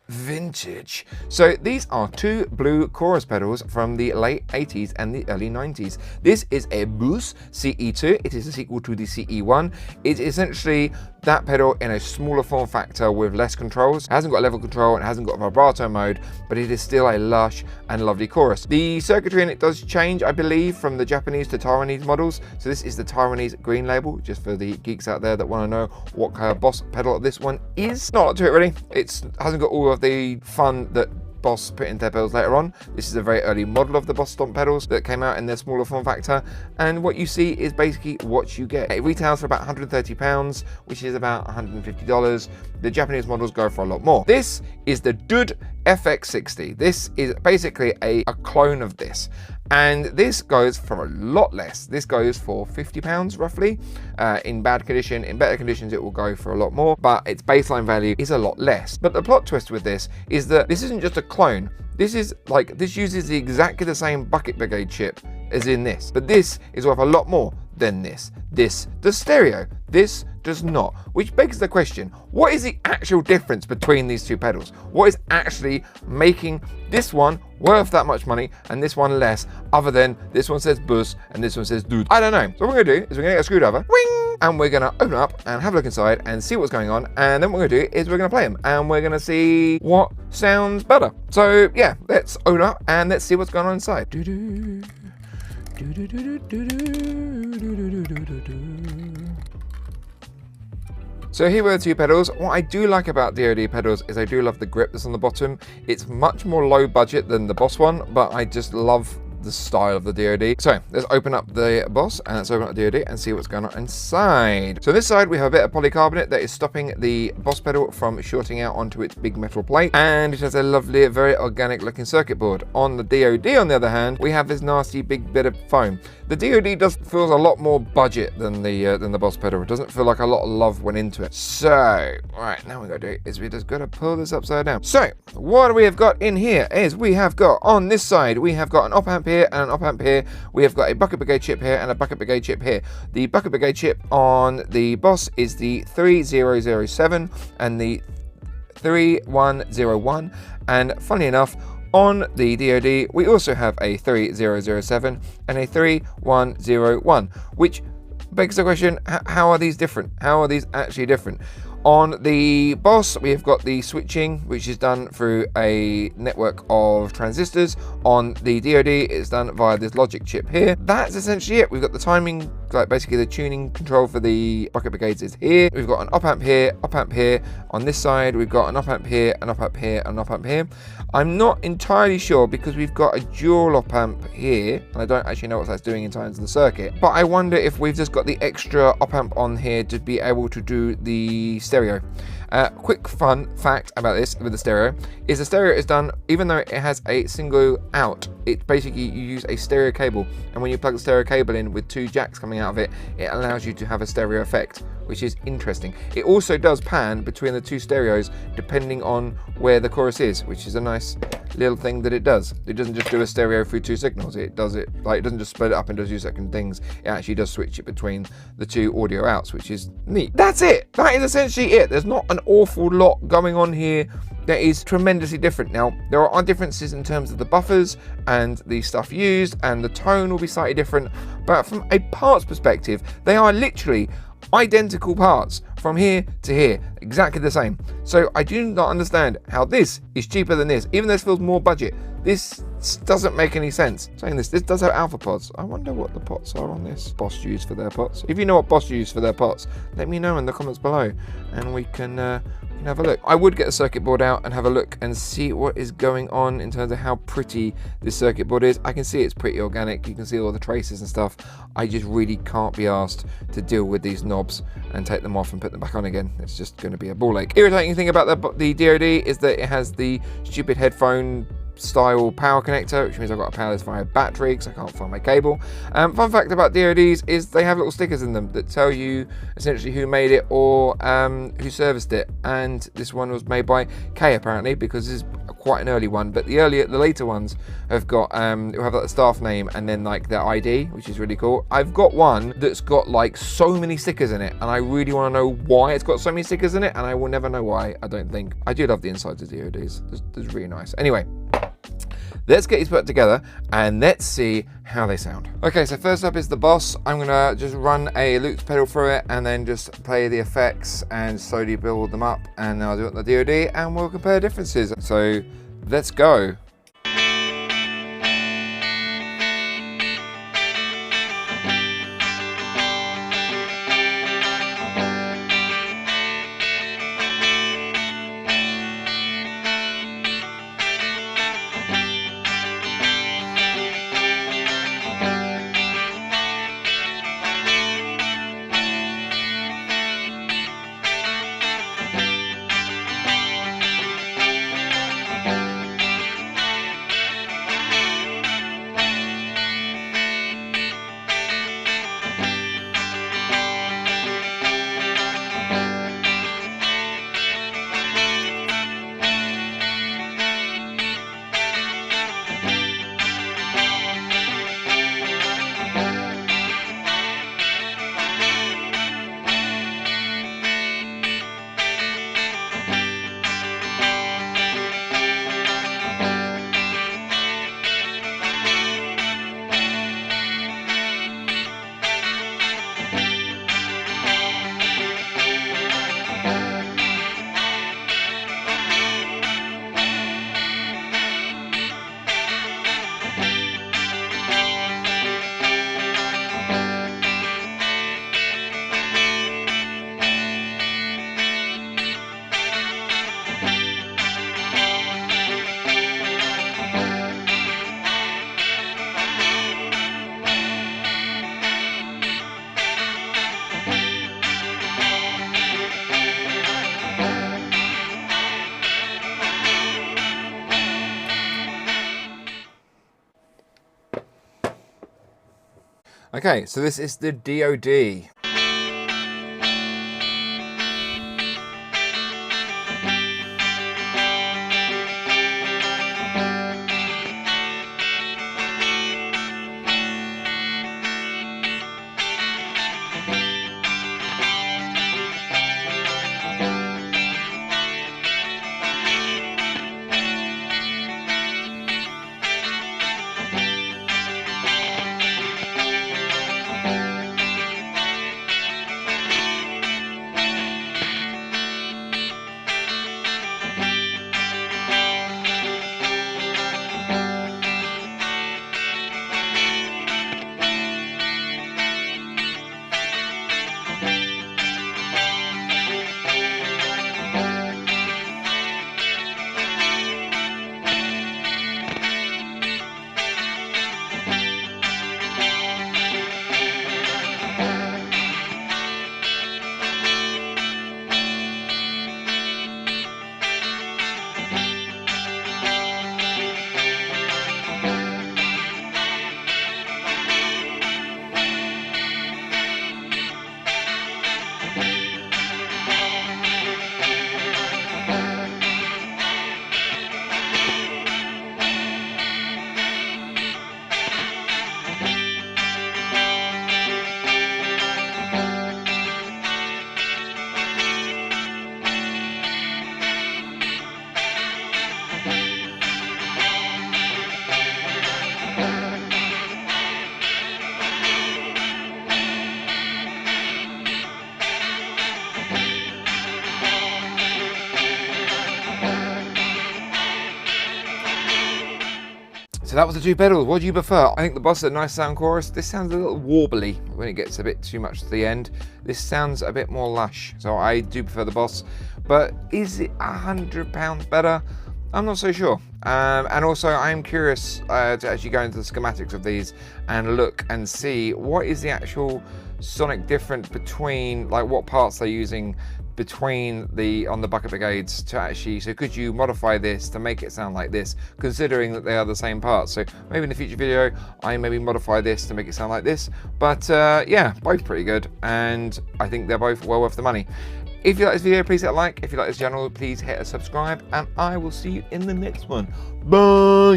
vintage. So these are two blue chorus pedals from the late 80s and the early 90s. This is a Boss CE-2. It is a sequel to the CE-1. It's essentially that pedal in a smaller form factor with less controls. It hasn't got level control and it hasn't got vibrato mode, but it is still a lush and lovely chorus. The circuitry in it does change, I believe, from the Japanese to Taiwanese models. So this is the Taiwanese green label, just for the geeks out there that want to know what kind of Boss pedal this one is. Not a lot to it really. It hasn't got all of the fun that Boss put into their pedals later on. This is a very early model of the Boss Stomp pedals that came out in their smaller form factor, and what you see is basically what you get. It retails for about £130, which is about $150. The Japanese models go for a lot more. This is the DOD FX60. This is basically a clone of this, and this goes for a lot less. This goes for £50 roughly. In bad condition. In better conditions it will go for a lot more, but its baseline value is a lot less. But the plot twist with this is that this isn't just a clone. This is like, this uses exactly the same bucket brigade chip as in this, but this is worth a lot more than this. This does stereo, this does not, which begs the question, what is the actual difference between these two pedals? What is actually making this one worth that much money and this one less, other than this one says Boss and this one says Dude? I don't know. So what we're gonna do is we're gonna get a screwdriver, wing, and we're gonna open up and have a look inside and see what's going on, and then what we're gonna do is we're gonna play them and we're gonna see what sounds better. So yeah, let's open up and let's see what's going on inside. So here are the two pedals. What I do like about DOD pedals is I do love the grip that's on the bottom. It's much more low budget than the Boss one, but I just love the style of the DOD. So let's open up the Boss and let's open up the DOD and see what's going on inside. So this side we have a bit of polycarbonate that is stopping the Boss pedal from shorting out onto its big metal plate, and it has a lovely, very organic looking circuit board. On the DOD, on the other hand, we have this nasty big bit of foam. The DOD feels a lot more budget than the Boss pedal. It doesn't feel like a lot of love went into it. So right, now what we gotta do is we just gotta pull this upside down. So what we have got in here is we have got, on this side we have got an op amp here and an op amp here. We have got a bucket brigade chip here and a bucket brigade chip here. The bucket brigade chip on the Boss is the 3007 and the 3101, and funny enough, on the DOD we also have a 3007 and a 3101, which begs the question, how are these different? How are these actually different? On the Boss, we have got the switching, which is done through a network of transistors. On the DOD, it's done via this logic chip here. That's essentially it. We've got the timing, like basically the tuning control for the bucket brigades is here. We've got an op amp here, op amp here. On this side, we've got an op amp here, an op amp here, an op amp here. I'm not entirely sure because we've got a dual op amp here, and I don't actually know what that's doing in terms of the circuit. But I wonder if we've just got the extra op amp on here to be able to do the stereo. Quick fun fact about this with the stereo is the stereo is done, even though it has a single out, it basically, you use a stereo cable, and when you plug the stereo cable in with two jacks coming out of it, it allows you to have a stereo effect, which is interesting. It also does pan between the two stereos depending on where the chorus is, which is a nice little thing that it does. It doesn't just do a stereo through two signals, it does it, like, it doesn't just split it up into two second things, it actually does switch it between the two audio outs, which is neat. That's it! That is essentially it. There's not an awful lot going on here that is tremendously different. Now, there are differences in terms of the buffers and the stuff used, and the tone will be slightly different, but from a parts perspective, they are literally identical parts from here to here, exactly the same. So I do not understand how this is cheaper than this, even though this feels more budget. This doesn't make any sense. Saying this does have alpha pods. I wonder what the pots are on this. Boss use for their pots. If you know what Boss use for their pots, let me know in the comments below, and we can have a look. I would get a circuit board out and have a look and see what is going on in terms of how pretty this circuit board is. I can see it's pretty organic. You can see all the traces and stuff. I just really can't be asked to deal with these knobs and take them off and put them back on again. It's just going to be a ball ache. Irritating thing about the DOD is that it has the stupid headphone style power connector, which means I've got to power this via battery because I can't find my cable. Fun fact about DODs is they have little stickers in them that tell you essentially who made it or who serviced it, and this one was made by K apparently, because this is quite an early one, but the later ones have got will have like the staff name and then like their ID, which is really cool. I've got one that's got like so many stickers in it, and I really want to know why it's got so many stickers in it, and I will never know why. I don't think. I do love the insides of DODs. It's really nice. Anyway, let's get these put together and let's see how they sound. Okay, so first up is the boss. I'm gonna just run a loop pedal through it and then just play the effects and slowly build them up, and then I'll do it on the DOD and we'll compare differences. So let's go. Okay, so this is the DOD. So that was the two pedals. What do you prefer? I think the boss is a nice sound chorus. This sounds a little warbly when it gets a bit too much to the end. This sounds a bit more lush. So I do prefer the boss. But is it £100 better? I'm not so sure. And also I'm curious to actually go into the schematics of these and look and see what is the actual sonic difference between, like, what parts they're using between on the bucket brigades to actually, so could you modify this to make it sound like this, considering that they are the same parts? So maybe in a future video I maybe modify this to make it sound like this, but yeah, both pretty good, and I think they're both well worth the money. If you like this video, please hit a like. If you like this channel, please hit a subscribe, and I will see you in the next one. Bye!